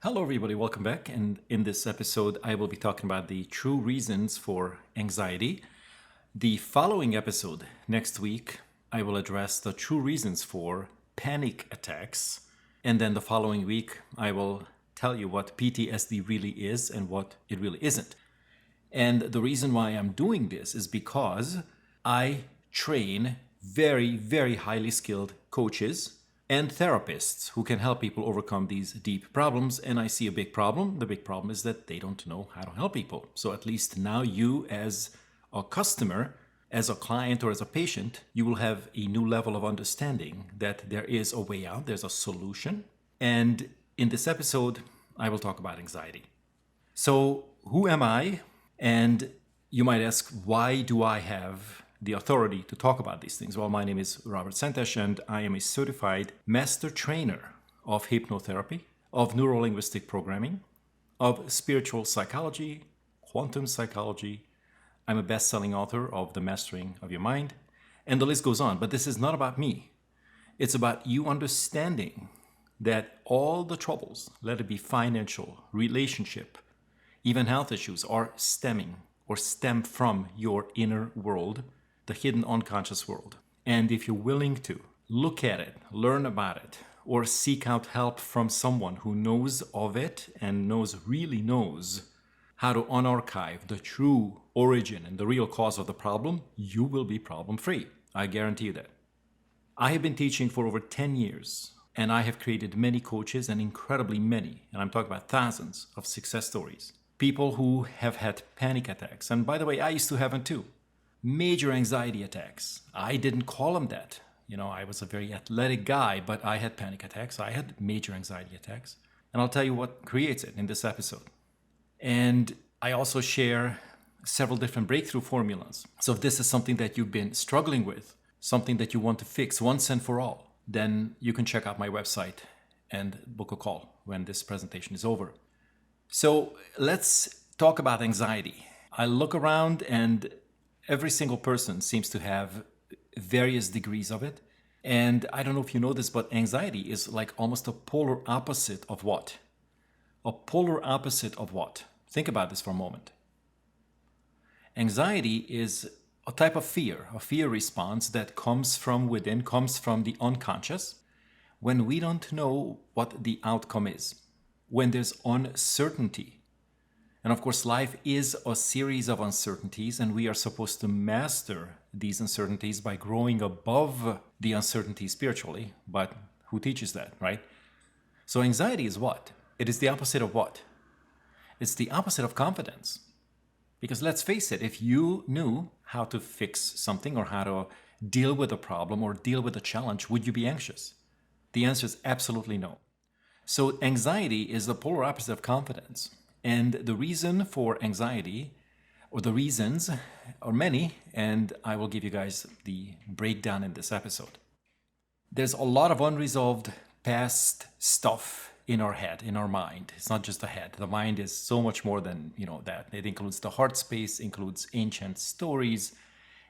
Hello, everybody. Welcome back. And in this episode, I will be talking about the true reasons for anxiety. The following episode, next week, I will address the true reasons for panic attacks. And then the following week, I will tell you what PTSD really is and what it really isn't. And the reason why I'm doing this is because I train very, very highly skilled coaches and therapists who can help people overcome these deep problems. And I see a big problem. The big problem is that they don't know how to help people. So at least now you as a customer, as a client or as a patient, you will have a new level of understanding that there is a way out, there's a solution. And in this episode, I will talk about anxiety. So who am I? And you might ask, why do I have the authority to talk about these things? Well, my name is robertszentes, and I am a certified master trainer of hypnotherapy, of neuro-linguistic programming, of spiritual psychology, quantum psychology. I'm a best-selling author of The Mastering of Your Mind, and the list goes on. But this is not about me. It's about you understanding that all the troubles, let it be financial, relationship, even health issues, are stemming or stem from your inner world, the hidden unconscious world. And if you're willing to look at it, learn about it, or seek out help from someone who knows of it and really knows how to unarchive the true origin and the real cause of the problem, you will be problem-free. I guarantee you that. I have been teaching for over 10 years, and I have created many coaches, and incredibly many, and I'm talking about thousands of success stories. People who have had panic attacks. And by the way, I used to have them too. Major anxiety attacks. I didn't call them that. I was a very athletic guy, but I had panic attacks. I had major anxiety attacks. And I'll tell you what creates it in this episode. And I also share several different breakthrough formulas. So if this is something that you've been struggling with, something that you want to fix once and for all, then you can check out my website and book a call when this presentation is over. So let's talk about anxiety. I look around and every single person seems to have various degrees of it. And I don't know if you know this, but anxiety is like almost a polar opposite of what? A polar opposite of what? Think about this for a moment. Anxiety is a type of fear, a fear response that comes from within, comes from the unconscious, when we don't know what the outcome is, when there's uncertainty. And of course, life is a series of uncertainties, and we are supposed to master these uncertainties by growing above the uncertainty spiritually. But who teaches that, right? So anxiety is what? It is the opposite of what? It's the opposite of confidence. Because let's face it, if you knew how to fix something or how to deal with a problem or deal with a challenge, would you be anxious? The answer is absolutely no. So anxiety is the polar opposite of confidence. And the reason for anxiety, or the reasons, are many, and I will give you guys the breakdown in this episode. There's a lot of unresolved past stuff in our head, in our mind. It's not just the head. The mind is so much more than, that. It includes the heart space, includes ancient stories.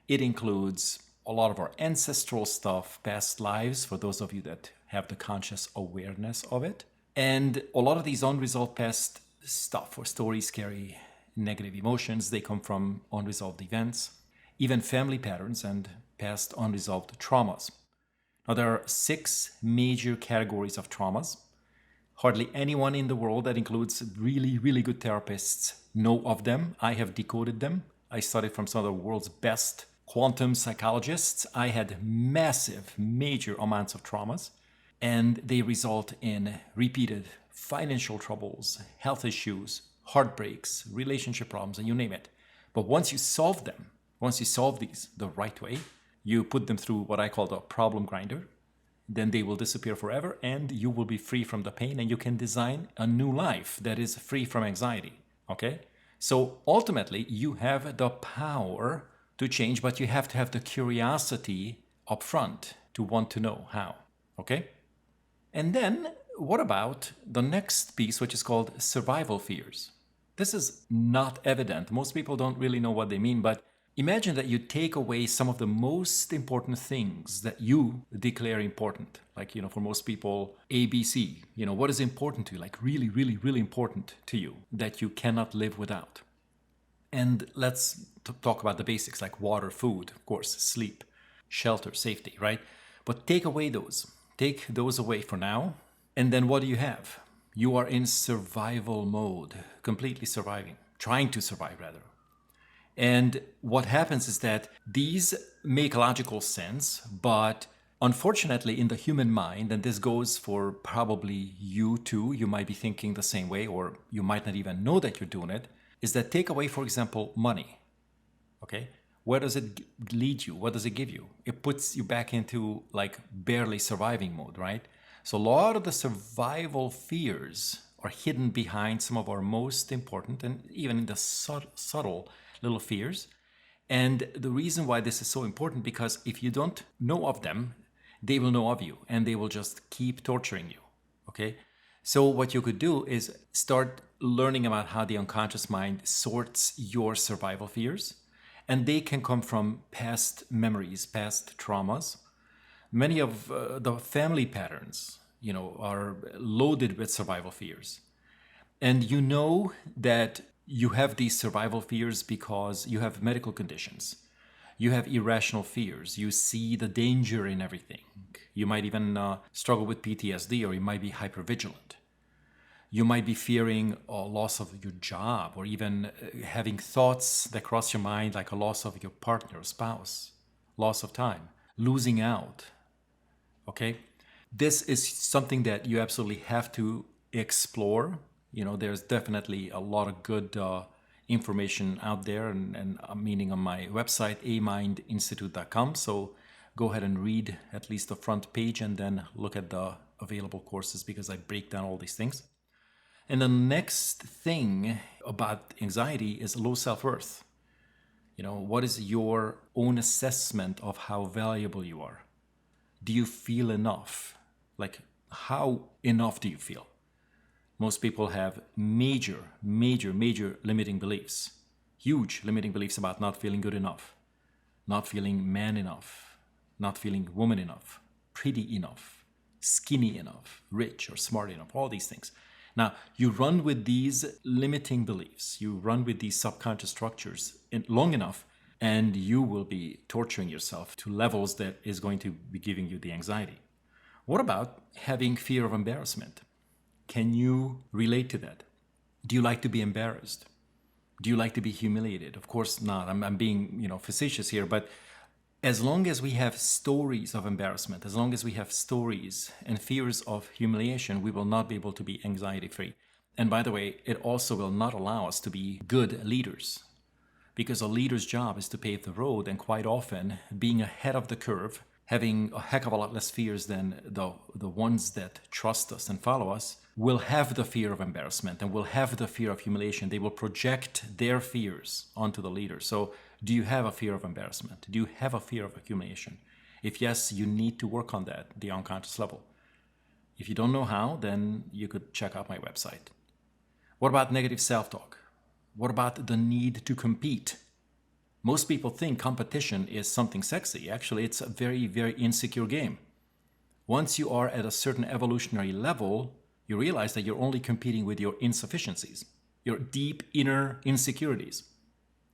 It includes a lot of our ancestral stuff, past lives, for those of you that have the conscious awareness of it. And a lot of these unresolved past stuff or stories carry negative emotions. They come from unresolved events, even family patterns and past unresolved traumas. Now, there are 6 major categories of traumas. Hardly anyone in the world, that includes really, really good therapists, know of them. I have decoded them. I studied from some of the world's best quantum psychologists. I had massive, major amounts of traumas, and they result in repeated financial troubles, health issues, heartbreaks, relationship problems, and you name it. But once you solve them, once you solve these the right way, you put them through what I call the problem grinder, then they will disappear forever and you will be free from the pain, and you can design a new life that is free from anxiety, okay? So ultimately, you have the power to change, but you have to have the curiosity up front to want to know how, okay? And then what about the next piece, which is called survival fears? This is not evident. Most people don't really know what they mean, but Imagine that you take away some of the most important things that you declare important. Like, for most people, ABC, what is important to you? Like really, really, really important to you that you cannot live without. And let's talk about the basics like water, food, of course, sleep, shelter, safety, right? But take away those. Take those away for now. And then what do you have? You are in survival mode, completely surviving, trying to survive rather. And what happens is that these make logical sense, but unfortunately in the human mind, and this goes for probably you too, you might be thinking the same way, or you might not even know that you're doing it, is that take away, for example, money. Okay? Where does it lead you? What does it give you? It puts you back into like barely surviving mode, right? So a lot of the survival fears are hidden behind some of our most important and even in the subtle little fears. And the reason why this is so important, because if you don't know of them, they will know of you and they will just keep torturing you. Okay? So what you could do is start learning about how the unconscious mind sorts your survival fears. And they can come from past memories, past traumas. Many of the family patterns, are loaded with survival fears. And you know that you have these survival fears because you have medical conditions. You have irrational fears. You see the danger in everything. You might even struggle with PTSD, or you might be hypervigilant. You might be fearing a loss of your job, or even having thoughts that cross your mind like a loss of your partner or spouse, loss of time, losing out. Okay? This is something that you absolutely have to explore. There's definitely a lot of good information out there, and meaning on my website, advancedmindinstitute.com. So go ahead and read at least the front page and then look at the available courses, because I break down all these things. And the next thing about anxiety is low self-worth. What is your own assessment of how valuable you are? Do you feel enough? Like, how enough do you feel? Most people have major limiting beliefs. Huge limiting beliefs about not feeling good enough, not feeling man enough, not feeling woman enough, pretty enough, skinny enough, rich or smart enough, all these things. Now, you run with these limiting beliefs, you run with these subconscious structures long enough, and you will be torturing yourself to levels that is going to be giving you the anxiety. What about having fear of embarrassment? Can you relate to that? Do you like to be embarrassed? Do you like to be humiliated? Of course not. I'm being, facetious here, but as long as we have stories of embarrassment, as long as we have stories and fears of humiliation, we will not be able to be anxiety-free. And by the way, it also will not allow us to be good leaders, because a leader's job is to pave the road, and quite often being ahead of the curve, having a heck of a lot less fears than the ones that trust us and follow us, will have the fear of embarrassment and will have the fear of humiliation. They will project their fears onto the leader. So do you have a fear of embarrassment? Do you have a fear of humiliation? If yes, you need to work on that, the unconscious level. If you don't know how, then you could check out my website. What about negative self-talk? What about the need to compete? Most people think competition is something sexy. Actually, it's a very, very insecure game. Once you are at a certain evolutionary level, you realize that you're only competing with your insufficiencies, your deep inner insecurities.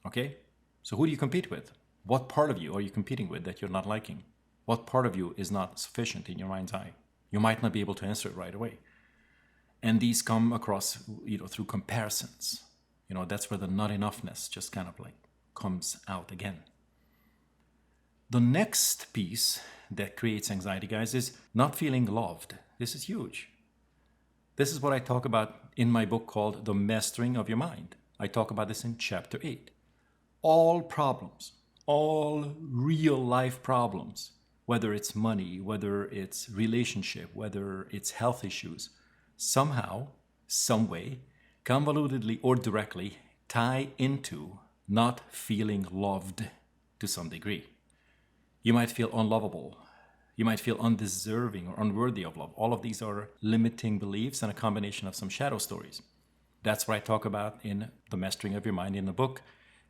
Okay? So who do you compete with? What part of you are you competing with that you're not liking? What part of you is not sufficient in your mind's eye? You might not be able to answer it right away. And these come across, through comparisons. That's where the not enoughness just kind of like comes out again. The next piece that creates anxiety, guys, is not feeling loved. This is huge. This is what I talk about in my book called The Mastering of Your Mind. I talk about this in chapter 8. All problems, all real life problems, whether it's money, whether it's relationship, whether it's health issues, somehow, some way, convolutedly or directly, tie into not feeling loved to some degree. You might feel unlovable. You might feel undeserving or unworthy of love. All of these are limiting beliefs and a combination of some shadow stories. That's what I talk about in The Mastering of Your Mind in the book,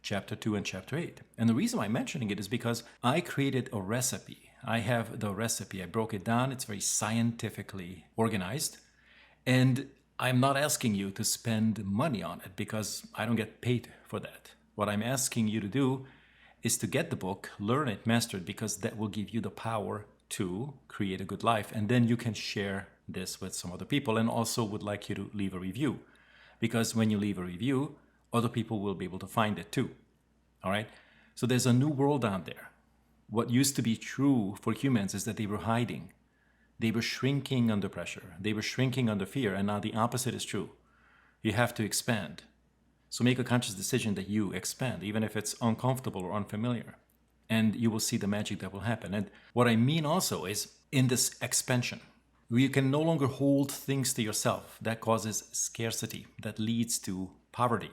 chapter 2 and chapter 8. And the reason why I'm mentioning it is because I created a recipe. I have the recipe. I broke it down. It's very scientifically organized. And I'm not asking you to spend money on it because I don't get paid for that. What I'm asking you to do is to get the book, learn it, master it, because that will give you the power to create a good life. And then you can share this with some other people. And also would like you to leave a review, because when you leave a review, other people will be able to find it too. All right? So there's a new world out there. What used to be true for humans is that they were hiding. They were shrinking under pressure. They were shrinking under fear. And now the opposite is true. You have to expand. So make a conscious decision that you expand, even if it's uncomfortable or unfamiliar. And you will see the magic that will happen. And what I mean also is in this expansion, you can no longer hold things to yourself. That causes scarcity. That leads to poverty.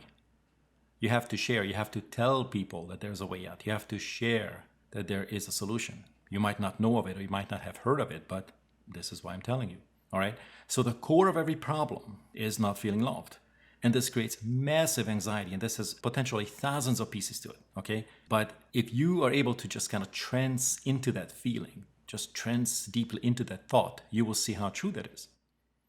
You have to share. You have to tell people that there's a way out. You have to share that there is a solution. You might not know of it, or you might not have heard of it, but this is why I'm telling you. All right? So the core of every problem is not feeling loved. And this creates massive anxiety, and this has potentially thousands of pieces to it, okay? But if you are able to just kind of trance into that feeling, just trance deeply into that thought, you will see how true that is.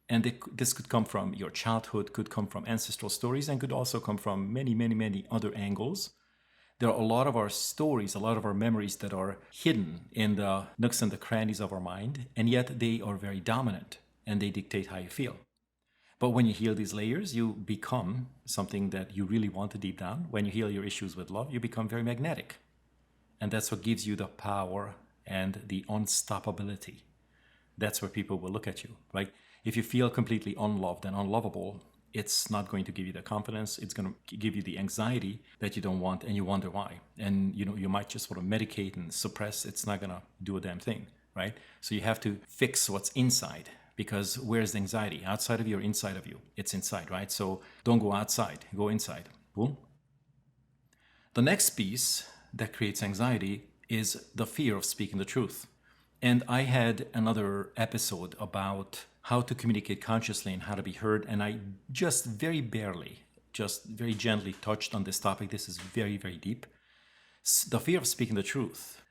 And this could come from your childhood, could come from ancestral stories, and could also come from many, many, many other angles. There are a lot of our stories, a lot of our memories that are hidden in the nooks and the crannies of our mind, and yet they are very dominant, and they dictate how you feel. But when you heal these layers, you become something that you really want to deep down. When you heal your issues with love, you become very magnetic. And that's what gives you the power and the unstoppability. That's where people will look at you. Like if you feel completely unloved and unlovable, it's not going to give you the confidence. It's going to give you the anxiety that you don't want, and you wonder why. And you might just sort of medicate and suppress. It's not going to do a damn thing, right? So you have to fix what's inside. Because where's the anxiety? Outside of you or inside of you? It's inside, right? So don't go outside, go inside. Cool? The next piece that creates anxiety is the fear of speaking the truth. And I had another episode about how to communicate consciously and how to be heard. And I just very barely, just very gently touched on this topic. This is very, very deep. The fear of speaking the truth.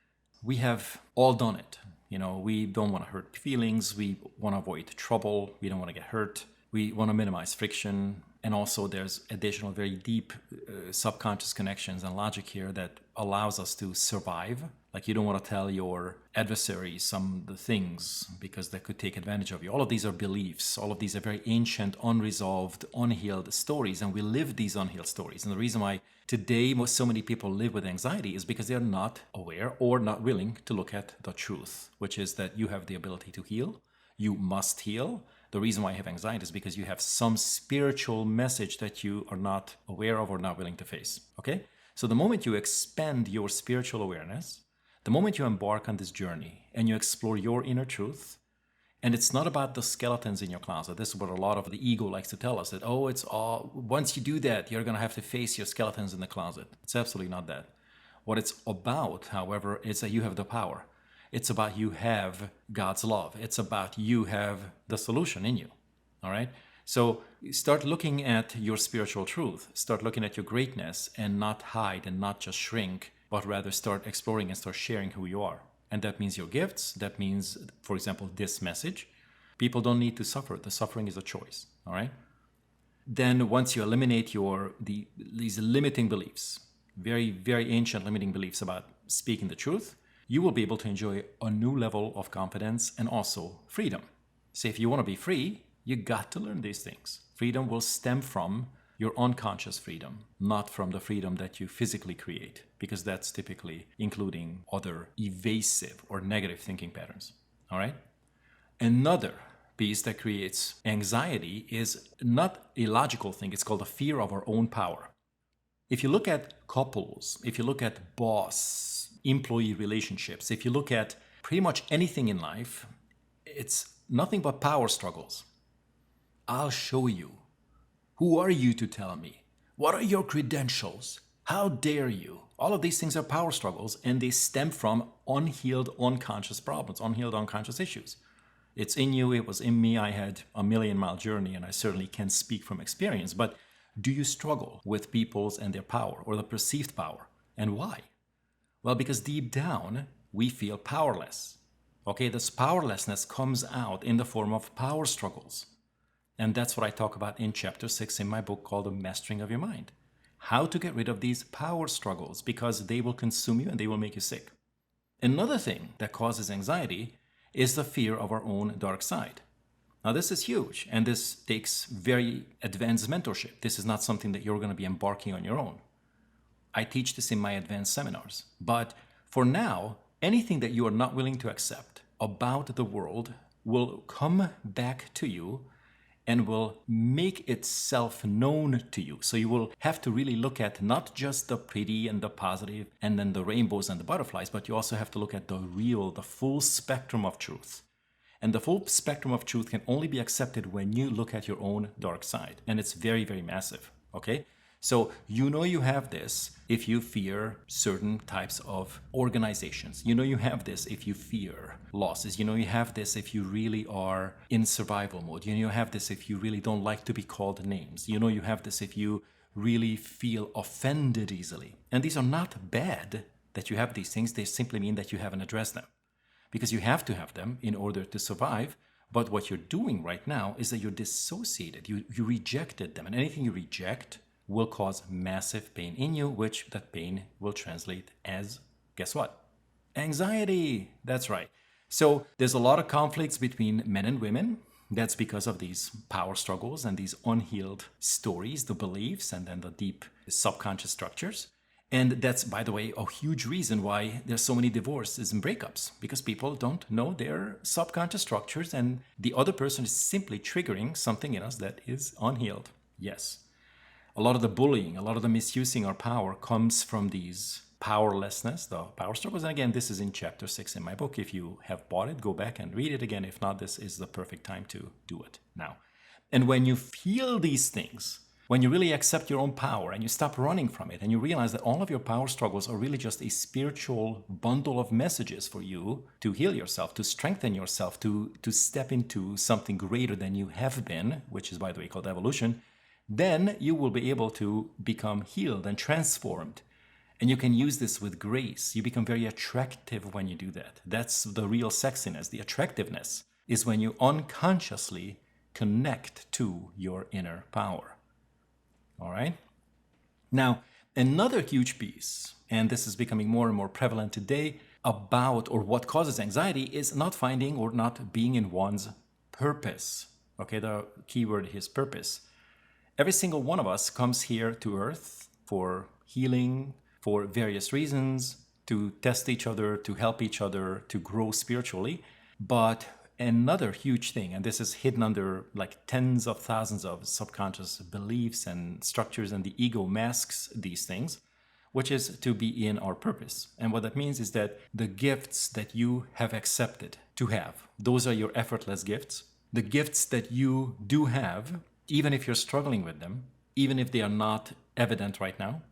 We have all done it. We don't want to hurt feelings. We want to avoid trouble. We don't want to get hurt. We want to minimize friction. And also there's additional very deep subconscious connections and logic here that allows us to survive. Like you don't want to tell your adversary some of the things because they could take advantage of you. All of these are beliefs. All of these are very ancient, unresolved, unhealed stories. And we live these unhealed stories. And the reason why today so many people live with anxiety is because they're not aware or not willing to look at the truth, which is that you have the ability to heal. You must heal. The reason why you have anxiety is because you have some spiritual message that you are not aware of or not willing to face. Okay? So the moment you expand your spiritual awareness, the moment you embark on this journey and you explore your inner truth, and it's not about the skeletons in your closet. This is what a lot of the ego likes to tell us, that, it's all, once you do that, you're going to have to face your skeletons in the closet. It's absolutely not that. What it's about, however, is that you have the power. It's about you have God's love. It's about you have the solution in you. All right? So start looking at your spiritual truth. Start looking at your greatness and not hide and not just shrink, but rather start exploring and start sharing who you are. And that means your gifts. That means, for example, this message. People don't need to suffer. The suffering is a choice. All right? Then once you eliminate these limiting beliefs, very, very ancient limiting beliefs about speaking the truth, you will be able to enjoy a new level of confidence and also freedom. So if you want to be free, you got to learn these things. Freedom will stem from your unconscious freedom, not from the freedom that you physically create, because that's typically including other evasive or negative thinking patterns. All right? Another piece that creates anxiety is not a logical thing. It's called the fear of our own power. If you look at couples, if you look at boss-employee relationships, if you look at pretty much anything in life, it's nothing but power struggles. I'll show you. Who are you to tell me? What are your credentials? How dare you? All of these things are power struggles, and they stem from unhealed unconscious problems, unhealed unconscious issues. It's in you, it was in me. I had a million-mile journey, and I certainly can speak from experience. But do you struggle with people's and their power or the perceived power? And why? Well, because deep down, we feel powerless. Okay, this powerlessness comes out in the form of power struggles. And that's what I talk about in chapter 6 in my book called The Mastering of Your Mind. How to get rid of these power struggles, because they will consume you and they will make you sick. Another thing that causes anxiety is the fear of our own dark side. Now, this is huge, and this takes very advanced mentorship. This is not something that you're going to be embarking on your own. I teach this in my advanced seminars. But for now, anything that you are not willing to accept about the world will come back to you and will make itself known to you. So you will have to really look at not just the pretty and the positive and then the rainbows and the butterflies, but you also have to look at the real, the full spectrum of truth. And the full spectrum of truth can only be accepted when you look at your own dark side. And it's very, very massive, okay? So you know you have this if you fear certain types of organizations. You know you have this if you fear losses. You know you have this if you really are in survival mode. You know you have this if you really don't like to be called names. You know you have this if you really feel offended easily. And these are not bad that you have these things. They simply mean that you haven't addressed them. Because you have to have them in order to survive. But what you're doing right now is that you're dissociated. You rejected them. And anything you reject will cause massive pain in you, which that pain will translate as, guess what? Anxiety. That's right. So there's a lot of conflicts between men and women. That's because of these power struggles and these unhealed stories, the beliefs, and then the deep subconscious structures. And that's, by the way, a huge reason why there's so many divorces and breakups, because people don't know their subconscious structures and the other person is simply triggering something in us that is unhealed. Yes. A lot of the bullying, a lot of the misusing our power comes from these powerlessness, the power struggles. And again, this is in chapter 6 in my book. If you have bought it, go back and read it again. If not, this is the perfect time to do it now. And when you feel these things, when you really accept your own power and you stop running from it and you realize that all of your power struggles are really just a spiritual bundle of messages for you to heal yourself, to strengthen yourself, to step into something greater than you have been, which is, by the way, called evolution, then you will be able to become healed and transformed. And you can use this with grace. You become very attractive when you do that. That's the real sexiness. The attractiveness is when you unconsciously connect to your inner power. All right? Now, another huge piece, and this is becoming more and more prevalent today, about or what causes anxiety is not finding or not being in one's purpose. Okay, the key word is purpose. Every single one of us comes here to Earth for healing, for various reasons, to test each other, to help each other, to grow spiritually. But another huge thing, and this is hidden under like tens of thousands of subconscious beliefs and structures, and the ego masks these things, which is to be in our purpose. And what that means is that the gifts that you have accepted to have, those are your effortless gifts. The gifts that you do have, even if you're struggling with them, even if they are not evident right now,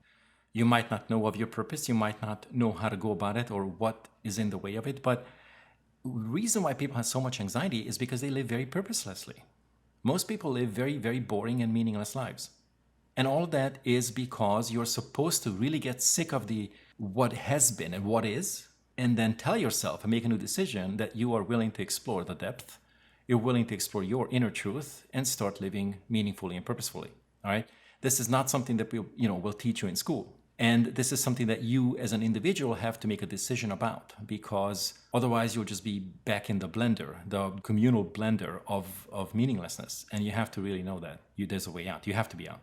you might not know of your purpose, you might not know how to go about it or what is in the way of it, but the reason why people have so much anxiety is because they live very purposelessly. Most people live very, very boring and meaningless lives. And all that is because you're supposed to really get sick of the what has been and what is, and then tell yourself and make a new decision that you are willing to explore the depth. You're willing to explore your inner truth and start living meaningfully and purposefully. All right. This is not something that we'll teach you in school. And this is something that you as an individual have to make a decision about, because otherwise you'll just be back in the blender, the communal blender of meaninglessness. And you have to really know that there's a way out. You have to be out.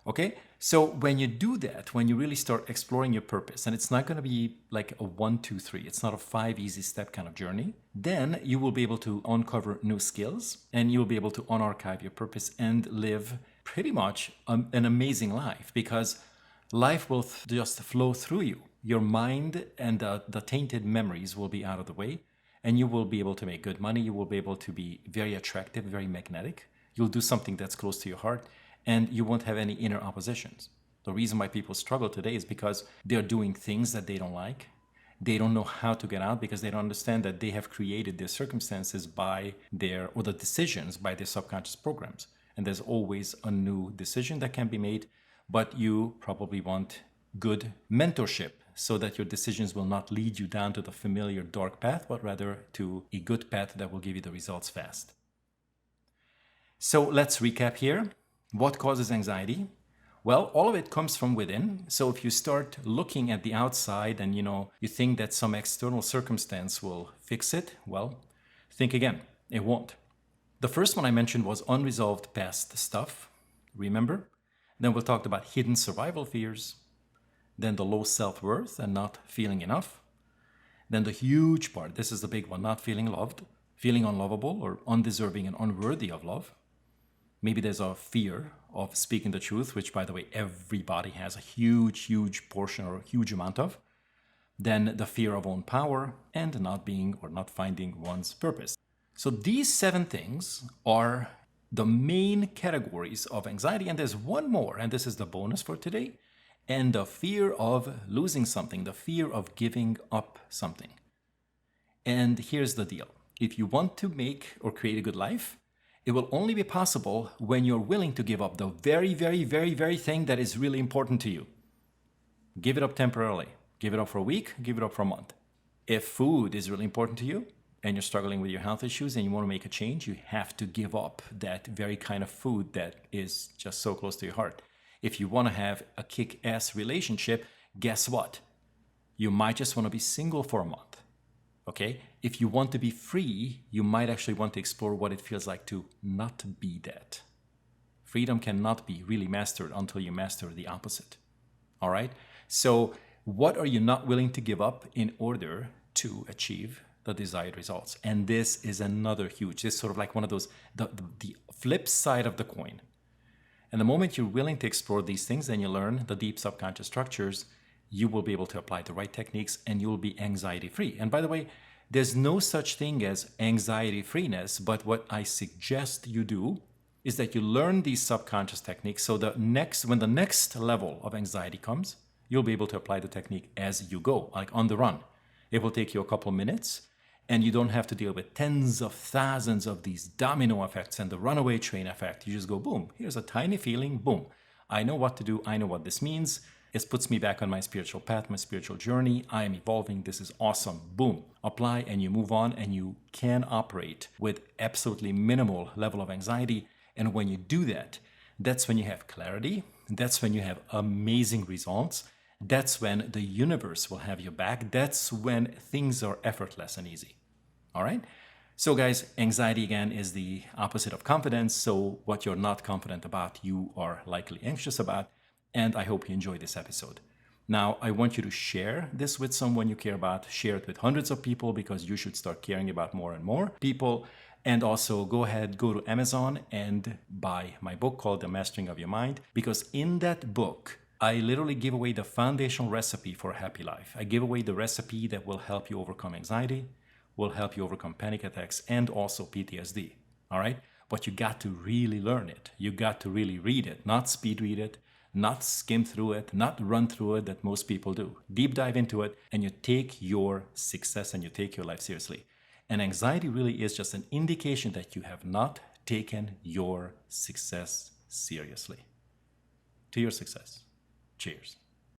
Okay? So when you do that, when you really start exploring your purpose, and it's not going to be like a 1, 2, 3, it's not a 5 easy step kind of journey, then you will be able to uncover new skills and you'll be able to unarchive your purpose and live pretty much an amazing life, because life will just flow through you. Your mind and the tainted memories will be out of the way, and you will be able to make good money. You will be able to be very attractive, very magnetic. You'll do something that's close to your heart, and you won't have any inner oppositions. The reason why people struggle today is because they're doing things that they don't like. They don't know how to get out because they don't understand that they have created their circumstances by the decisions by their subconscious programs. and there's always a new decision that can be made, but you probably want good mentorship so that your decisions will not lead you down to the familiar dark path, but rather to a good path that will give you the results fast. So let's recap here. What causes anxiety? Well, all of it comes from within. So if you start looking at the outside and you think that some external circumstance will fix it, well, think again. It won't. The first one I mentioned was unresolved past stuff. Remember? Then we talked about hidden survival fears. Then the low self-worth and not feeling enough. Then the huge part, this is the big one, not feeling loved, feeling unlovable or undeserving and unworthy of love. Maybe there's a fear of speaking the truth, which, by the way, everybody has a huge portion or a huge amount of. Then the fear of own power and not being or not finding one's purpose. So these 7 things are the main categories of anxiety. And there's one more, and this is the bonus for today. And the fear of losing something, the fear of giving up something. And here's the deal. If you want to make or create a good life, it will only be possible when you're willing to give up the very thing that is really important to you. Give it up temporarily. Give it up for a week, give it up for a month. If food is really important to you and you're struggling with your health issues and you want to make a change, you have to give up that very kind of food that is just so close to your heart. If you want to have a kick-ass relationship, guess what? You might just want to be single for a month. Okay? If you want to be free, you might actually want to explore what it feels like to not be that. Freedom cannot be really mastered until you master the opposite. All right? So what are you not willing to give up in order to achieve the desired results? And this is another huge, this is sort of like one of those, the flip side of the coin. And the moment you're willing to explore these things and you learn the deep subconscious structures, you will be able to apply the right techniques and you will be anxiety free. And by the way, there's no such thing as anxiety freeness, but what I suggest you do is that you learn these subconscious techniques so when the next level of anxiety comes, you'll be able to apply the technique as you go, like on the run. It will take you a couple minutes and you don't have to deal with tens of thousands of these domino effects and the runaway train effect. You just go, boom, here's a tiny feeling, boom. I know what to do. I know what this means. It puts me back on my spiritual path, my spiritual journey. I am evolving. This is awesome. Boom. Apply and you move on and you can operate with absolutely minimal level of anxiety. And when you do that, that's when you have clarity. That's when you have amazing results. That's when the universe will have your back. That's when things are effortless and easy. All right? So guys, anxiety again is the opposite of confidence. So what you're not confident about, you are likely anxious about. And I hope you enjoyed this episode. Now, I want you to share this with someone you care about. Share it with hundreds of people because you should start caring about more and more people. And also go to Amazon and buy my book called The Mastering of Your Mind, because in that book, I literally give away the foundational recipe for a happy life. I give away the recipe that will help you overcome anxiety, will help you overcome panic attacks, and also PTSD. All right? But you got to really learn it. You got to really read it, not speed read it, not skim through it, not run through it that most people do. Deep dive into it, and you take your success and you take your life seriously. And anxiety really is just an indication that you have not taken your success seriously. To your success. Cheers.